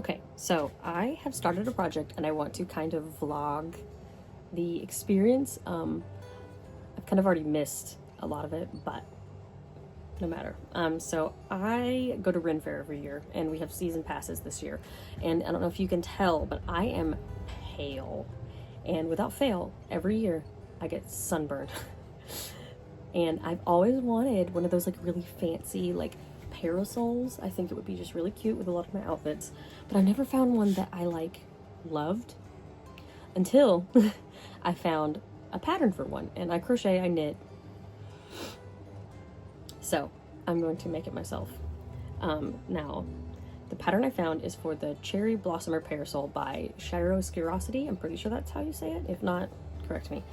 Okay, so I have started a project and I want to kind of vlog the experience. I've kind of already missed a lot of it, but no matter. So I go to Faire every year and we have season passes this year. And I don't know if you can tell, but I am pale. And without fail, every year I get sunburned. And I've always wanted one of those like really fancy like parasols. I think it would be just really cute with a lot of my outfits, but I've never found one that I like loved until I found a pattern for one. And I crochet, I knit, so I'm going to make it myself. Now the pattern I found is for the Cherry Blossomer Parasol by Skirosity. I'm pretty sure that's how you say it. If not, correct me.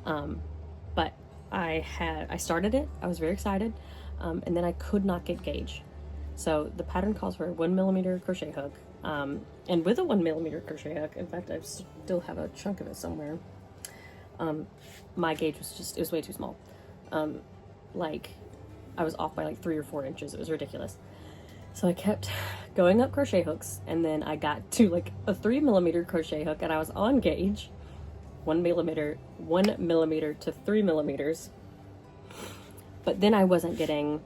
But I started it, I was very excited, and then I could not get gauge. So the pattern calls for a 1mm crochet hook, and with a 1mm crochet hook, in fact I still have a chunk of it somewhere, my gauge was way too small. Like I was off by like 3 or 4 inches. It was ridiculous. So I kept going up crochet hooks, and then I got to like a 3mm crochet hook, and I was on gauge, 1mm to 3mm. But then I wasn't getting,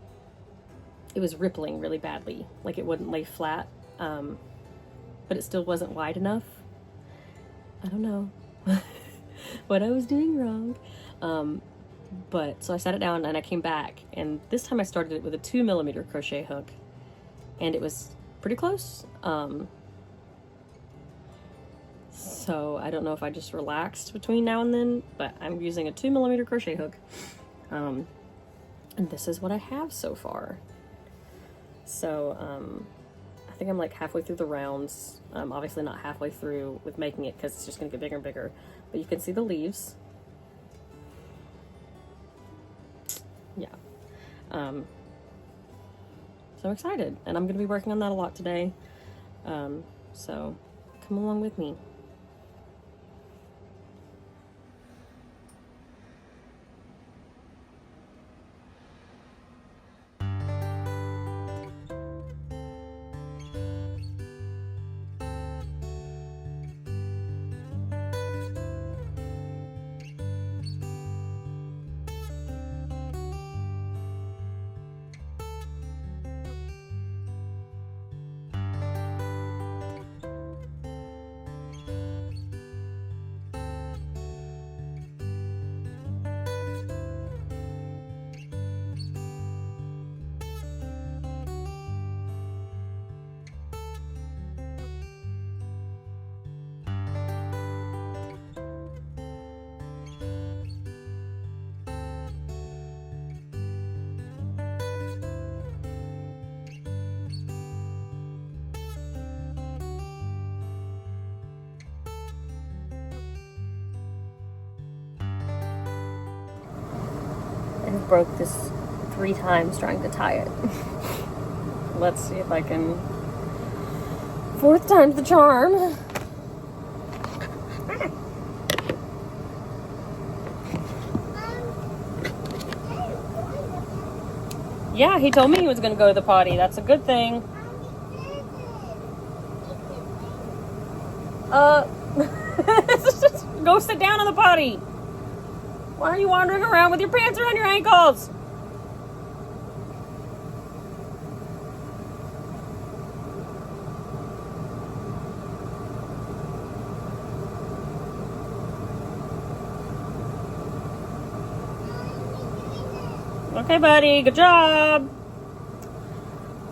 it was rippling really badly. Like it wouldn't lay flat, but it still wasn't wide enough. I don't know what I was doing wrong. But so I set it down and I came back, and this time I started it with a 2mm crochet hook, and it was pretty close. So I don't know if I just relaxed between now and then, but I'm using a 2mm crochet hook. And this is what I have so far. So I think I'm like halfway through the rounds. Obviously not halfway through with making it because it's just gonna get bigger and bigger, but you can see the leaves. Yeah. So I'm excited, and I'm gonna be working on that a lot today. So come along with me. I broke this 3 times trying to tie it. Let's see if I can. 4th time's the charm. Yeah, he told me he was gonna go to the potty. That's a good thing. Go sit down on the potty. Why are you wandering around with your pants around your ankles? Okay, buddy, good job.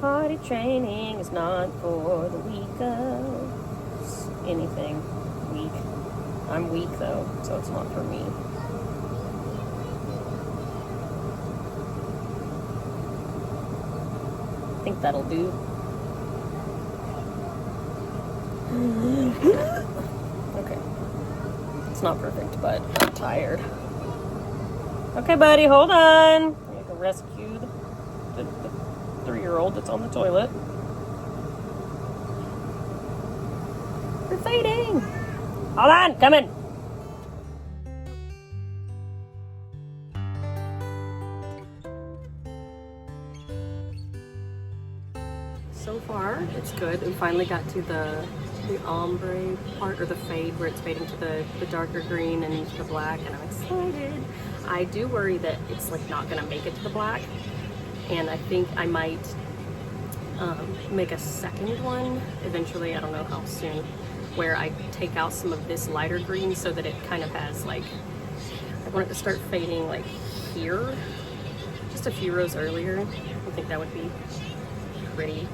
Potty training is not for the weak of anything. Weak. I'm weak though, so it's not for me. I think that'll do. Okay. It's not perfect, but I'm tired. Okay, buddy, hold on. I can rescue the 3-year-old that's on the toilet. We're fading. Hold on, coming. So far it's good. We finally got to the ombre part, or the fade, where it's fading to the darker green and into the black, and I'm excited. I do worry that it's like not gonna make it to the black, and I think I might make a second one eventually, I don't know how soon, where I take out some of this lighter green so that it kind of has like, I want it to start fading like here, just a few rows earlier. I think that would be pretty.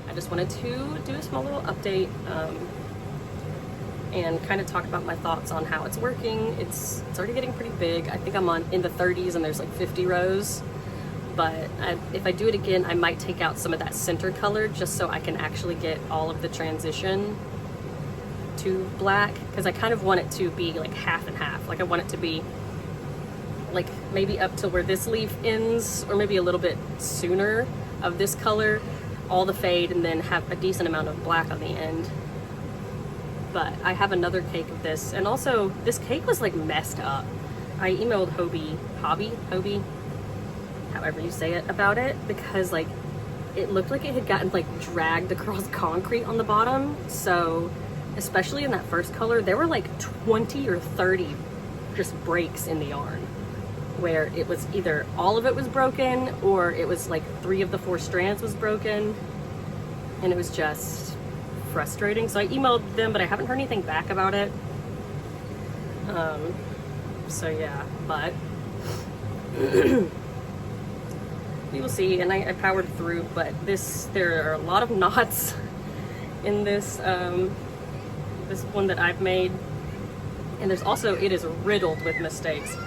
I just wanted to do a small little update and kind of talk about my thoughts on how it's working. It's already getting pretty big. I think I'm in the 30s and there's like 50 rows. But if I do it again, I might take out some of that center color just so I can actually get all of the transition to black, because I kind of want it to be like half and half. Like I want it to be like maybe up to where this leaf ends, or maybe a little bit sooner of this color, all the fade, and then have a decent amount of black on the end. But I have another cake of this, and also this cake was like messed up. I emailed Hobby, however you say it, about it, because like it looked like it had gotten like dragged across concrete on the bottom. So especially in that first color, there were like 20 or 30 just breaks in the yarn, where it was either all of it was broken, or it was like 3 of the 4 strands was broken, and it was just frustrating. So I emailed them, but I haven't heard anything back about it. So yeah, but we will see. And I powered through, but there are a lot of knots in this this one that I've made, and there's also, it is riddled with mistakes.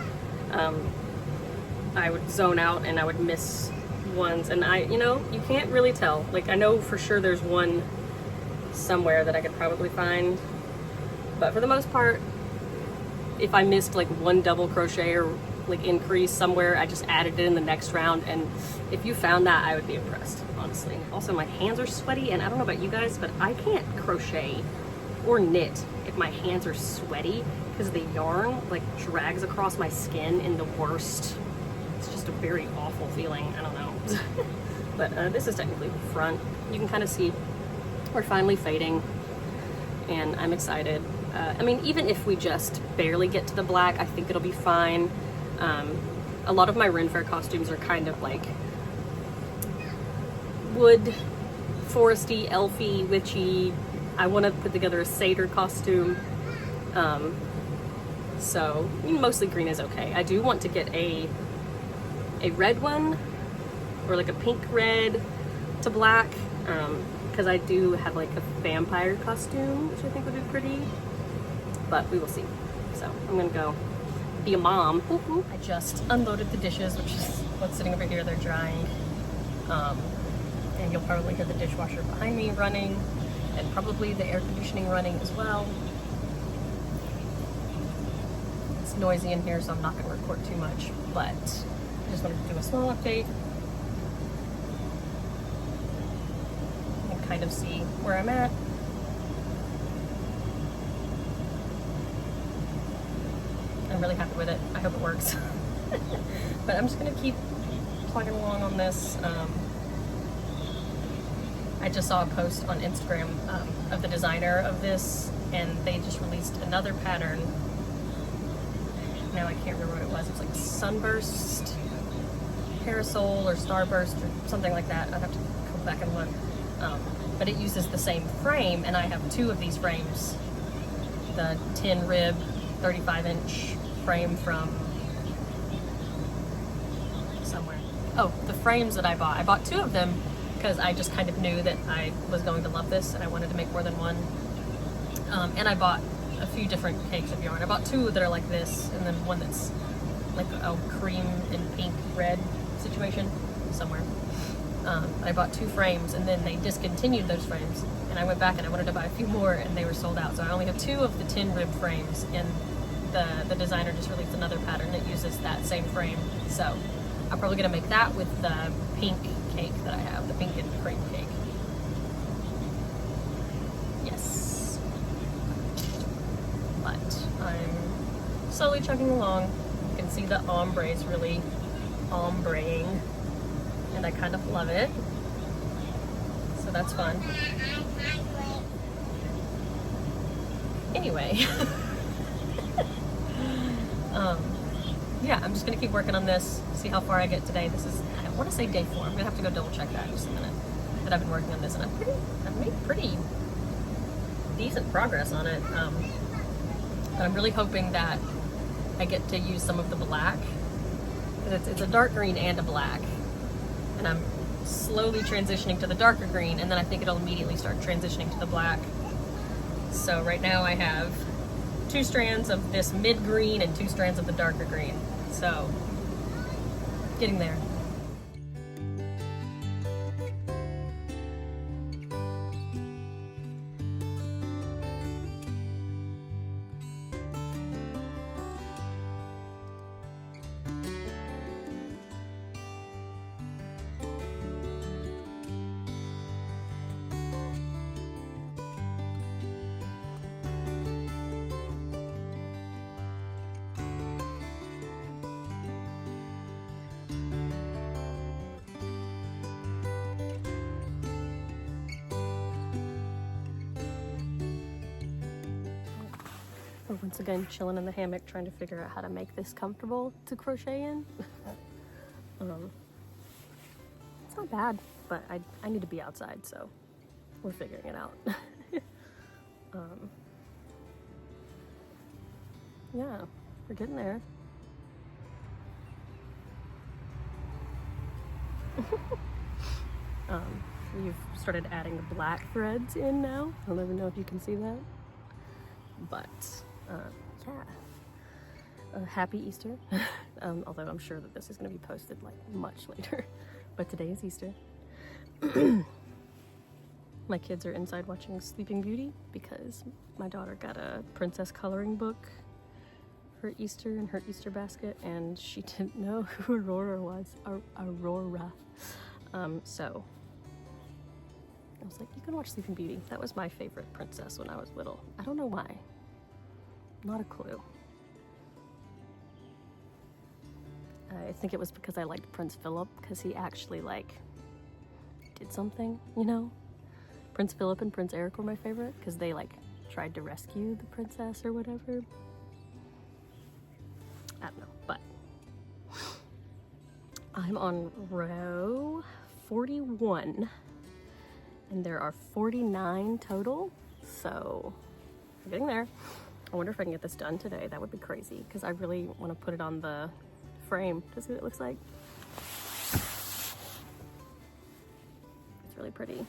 I would zone out and I would miss ones, and you can't really tell. Like I know for sure there's one somewhere that I could probably find, but for the most part, if I missed like one double crochet or like increase somewhere, I just added it in the next round, and if you found that, I would be impressed, honestly. Also, my hands are sweaty, and I don't know about you guys, but I can't crochet or knit if my hands are sweaty, because the yarn like drags across my skin in the worst. It's just a very awful feeling. I don't know. But this is technically the front. You can kind of see we're finally fading, and I'm excited. I mean, even if we just barely get to the black, I think it'll be fine. A lot of my Ren Faire costumes are kind of like wood, foresty, elfy, witchy. I want to put together a satyr costume. So mostly green is okay. I do want to get a red one, or like a pink red to black, because I do have like a vampire costume, which I think would be pretty, but we will see. So I'm gonna go be a mom. I just unloaded the dishes, which is what's sitting over here. They're drying, and you'll probably hear the dishwasher behind me running, and probably the air conditioning running as well. It's noisy in here, so I'm not going to record too much, but I just wanted to do a small update and kind of see where I'm at. I'm really happy with it. I hope it works. But I'm just going to keep plugging along on this. I just saw a post on Instagram of the designer of this, and they just released another pattern. Now I can't remember what it was. It was like Sunburst Parasol or Starburst or something like that. I'd have to go back and look. But it uses the same frame, and I have 2 of these frames. The 10 rib 35-inch frame from somewhere. Oh, the frames that I bought 2 of them, because I just kind of knew that I was going to love this and I wanted to make more than one. And I bought a few different cakes of yarn. I bought 2 that are like this, and then one that's like a cream and pink red situation somewhere. I bought 2 frames, and then they discontinued those frames, and I went back and I wanted to buy a few more, and they were sold out. So I only have 2 of the 10 rib frames, and the designer just released another pattern that uses that same frame. So I'm probably gonna make that with the pink cake that I have, the pink and cream cake. Yes. But I'm slowly chugging along. You can see the ombre is really ombreing, and I kind of love it. so that's fun. Anyway, yeah, I'm just gonna keep working on this, see how far I get today. This is, I want to say day 4. I'm gonna have to go double check that in just a minute. That I've been working on this, and I've made pretty decent progress on it. But I'm really hoping that I get to use some of the black, because it's a dark green and a black, and I'm slowly transitioning to the darker green, and then I think it'll immediately start transitioning to the black. So right now I have 2 strands of this mid green and 2 strands of the darker green. So, getting there. We're once again chilling in the hammock trying to figure out how to make this comfortable to crochet in. It's not bad, but I need to be outside, so we're figuring it out. Yeah, we're getting there. We've started adding the black threads in now. I don't even know if you can see that, but yeah. Happy Easter. Although I'm sure that this is going to be posted like much later, but today is Easter. My kids are inside watching Sleeping Beauty because my daughter got a princess coloring book for Easter in her Easter basket, and she didn't know who Aurora was. Aurora. So I was like, you can watch Sleeping Beauty. That was my favorite princess when I was little. I don't know why. Not a clue. I think it was because I liked Prince Philip, because he actually like did something, you know? Prince Philip and Prince Eric were my favorite because they like tried to rescue the princess or whatever. I don't know, but I'm on row 41 and there are 49 total, so I'm getting there. I wonder if I can get this done today. That would be crazy because I really want to put it on the frame to see what it looks like. It's really pretty.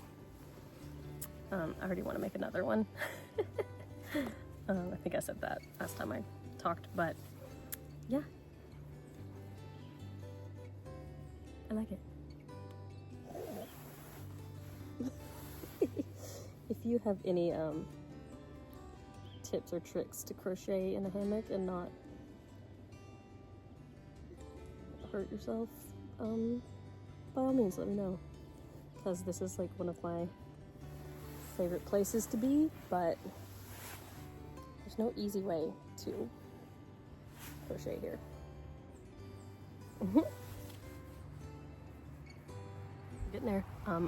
I already want to make another one. I think I said that last time I talked, but yeah. I like it. If you have any tips or tricks to crochet in a hammock and not hurt yourself, by all means let me know, because this is like one of my favorite places to be, but there's no easy way to crochet here. Getting there.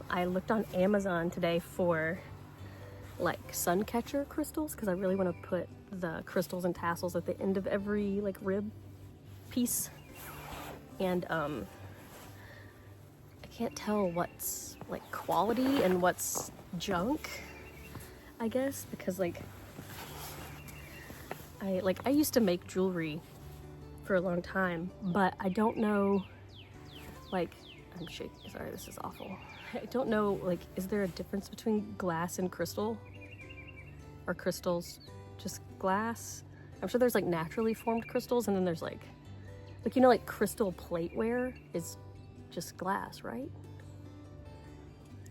I looked on Amazon today for like sun catcher crystals because I really want to put the crystals and tassels at the end of every like rib piece, and I can't tell what's like quality and what's junk, I guess, because like I used to make jewelry for a long time, but I don't know, like, I'm shaking, sorry, this is awful. I don't know, like, is there a difference between glass and crystal? Are crystals just glass? I'm sure there's like naturally formed crystals, and then there's like you know, like crystal plateware is just glass, right?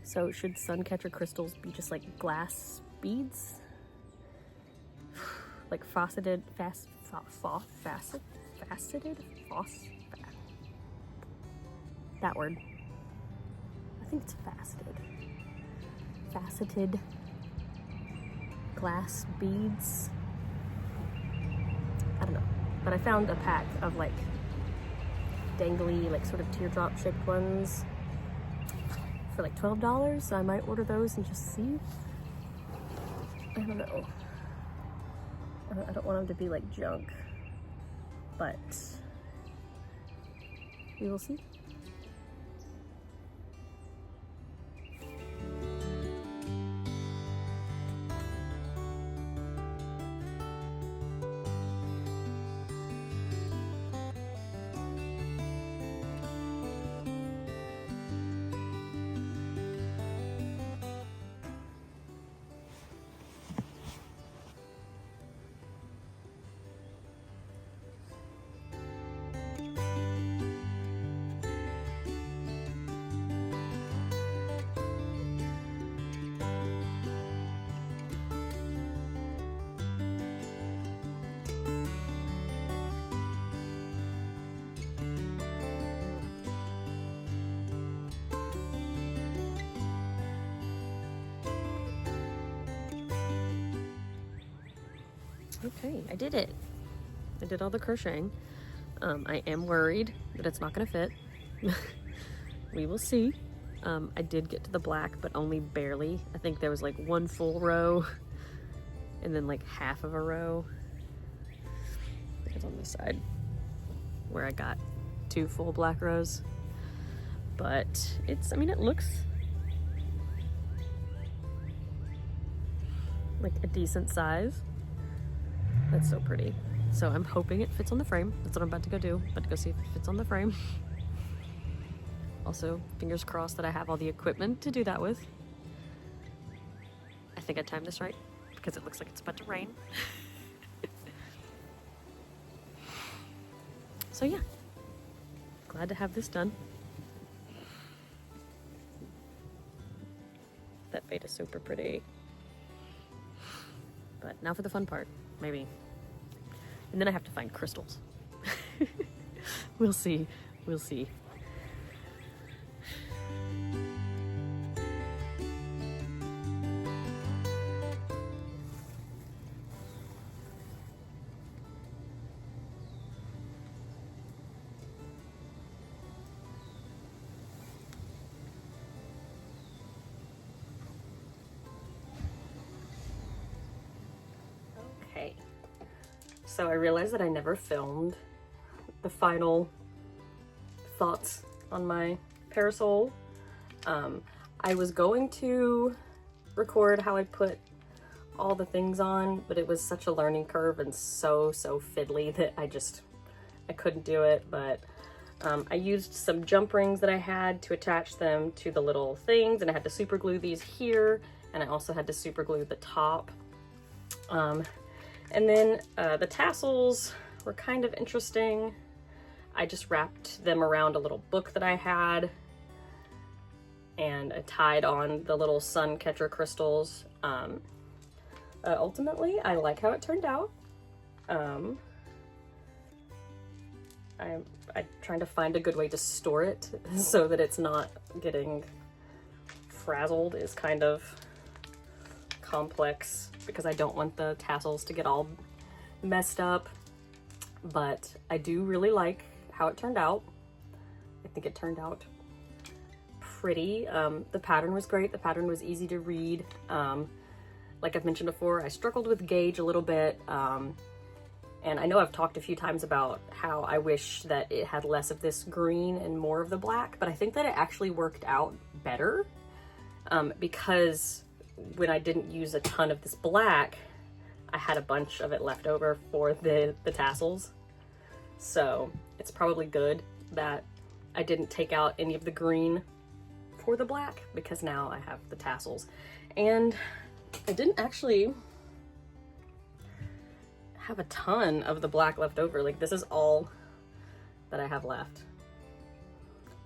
So should sun catcher crystals be just like glass beads? Like faceted, that word. I think it's faceted. Faceted glass beads. I don't know. But I found a pack of like dangly, like sort of teardrop shaped ones for like $12, so I might order those and just see. I don't know. I don't want them to be like junk, but we will see. Okay, I did it. I did all the crocheting. I am worried that it's not gonna fit. We will see. I did get to the black, but only barely. I think there was like one full row and then like half of a row. I think it's on this side where I got 2 full black rows. But it's, I mean, it looks like a decent size. That's so pretty. So I'm hoping it fits on the frame. That's what I'm about to go do. I'm about to go see if it fits on the frame. Also, fingers crossed that I have all the equipment to do that with. I think I timed this right because it looks like it's about to rain. So yeah, glad to have this done. That fade is super pretty. But now for the fun part, maybe. And then I have to find crystals. We'll see, we'll see. Okay. So I realized that I never filmed the final thoughts on my parasol. I was going to record how I put all the things on, but it was such a learning curve and so fiddly that I couldn't do it. But I used some jump rings that I had to attach them to the little things, and I had to super glue these here, and I also had to super glue the top. And then the tassels were kind of interesting. I just wrapped them around a little book that I had, and I tied on the little sun catcher crystals. Ultimately, I like how it turned out. I'm trying to find a good way to store it so that it's not getting frazzled is kind of complex, because I don't want the tassels to get all messed up. But I do really like how it turned out. I think it turned out pretty. The pattern was great. The pattern was easy to read. Like I've mentioned before, I struggled with gauge a little bit. And I know I've talked a few times about how I wish that it had less of this green and more of the black, but I think that it actually worked out better because when I didn't use a ton of this black, I had a bunch of it left over for the tassels. So it's probably good that I didn't take out any of the green for the black, because now I have the tassels. And I didn't actually have a ton of the black left over. Like, this is all that I have left.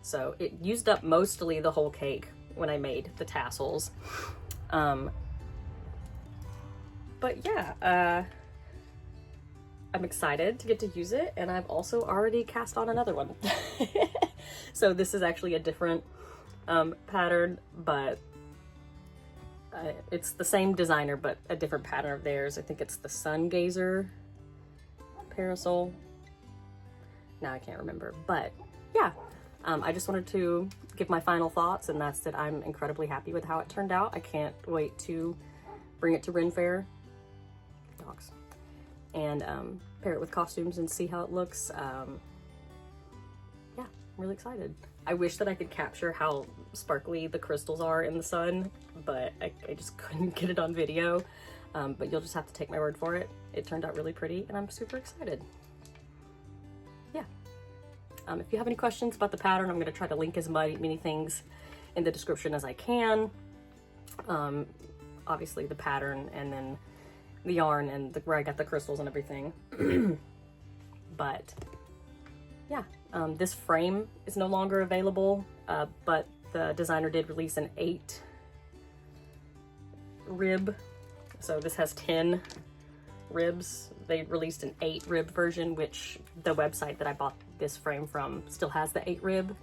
So it used up mostly the whole cake when I made the tassels. But yeah, I'm excited to get to use it, and I've also already cast on another one. So this is actually a different pattern, but it's the same designer, but a different pattern of theirs. I think it's the Sun Gazer parasol. Now I can't remember, but yeah, I just wanted to give my final thoughts, and that's that I'm incredibly happy with how it turned out. I can't wait to bring it to Faire, dogs, and pair it with costumes and see how it looks. Yeah, I'm really excited. I wish that I could capture how sparkly the crystals are in the sun, but I just couldn't get it on video. But you'll just have to take my word for it. It turned out really pretty, and I'm super excited. Yeah. If you have any questions about the pattern, I'm going to try to link as many things in the description as I can. Obviously the pattern, and then the yarn, and where I got the crystals and everything. But yeah, this frame is no longer available, but the designer did release an 8 rib. So this has 10 ribs. They released an 8 rib version, which the website that I bought this frame from still has the 8 rib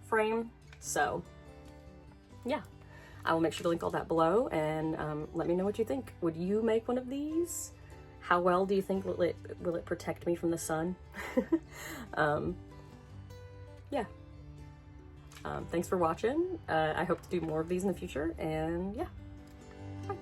frame. So yeah, I will make sure to link all that below, and let me know what you think. Would you make one of these? How well do you think will it protect me from the sun? Yeah. Thanks for watching. I hope to do more of these in the future, and yeah. Bye.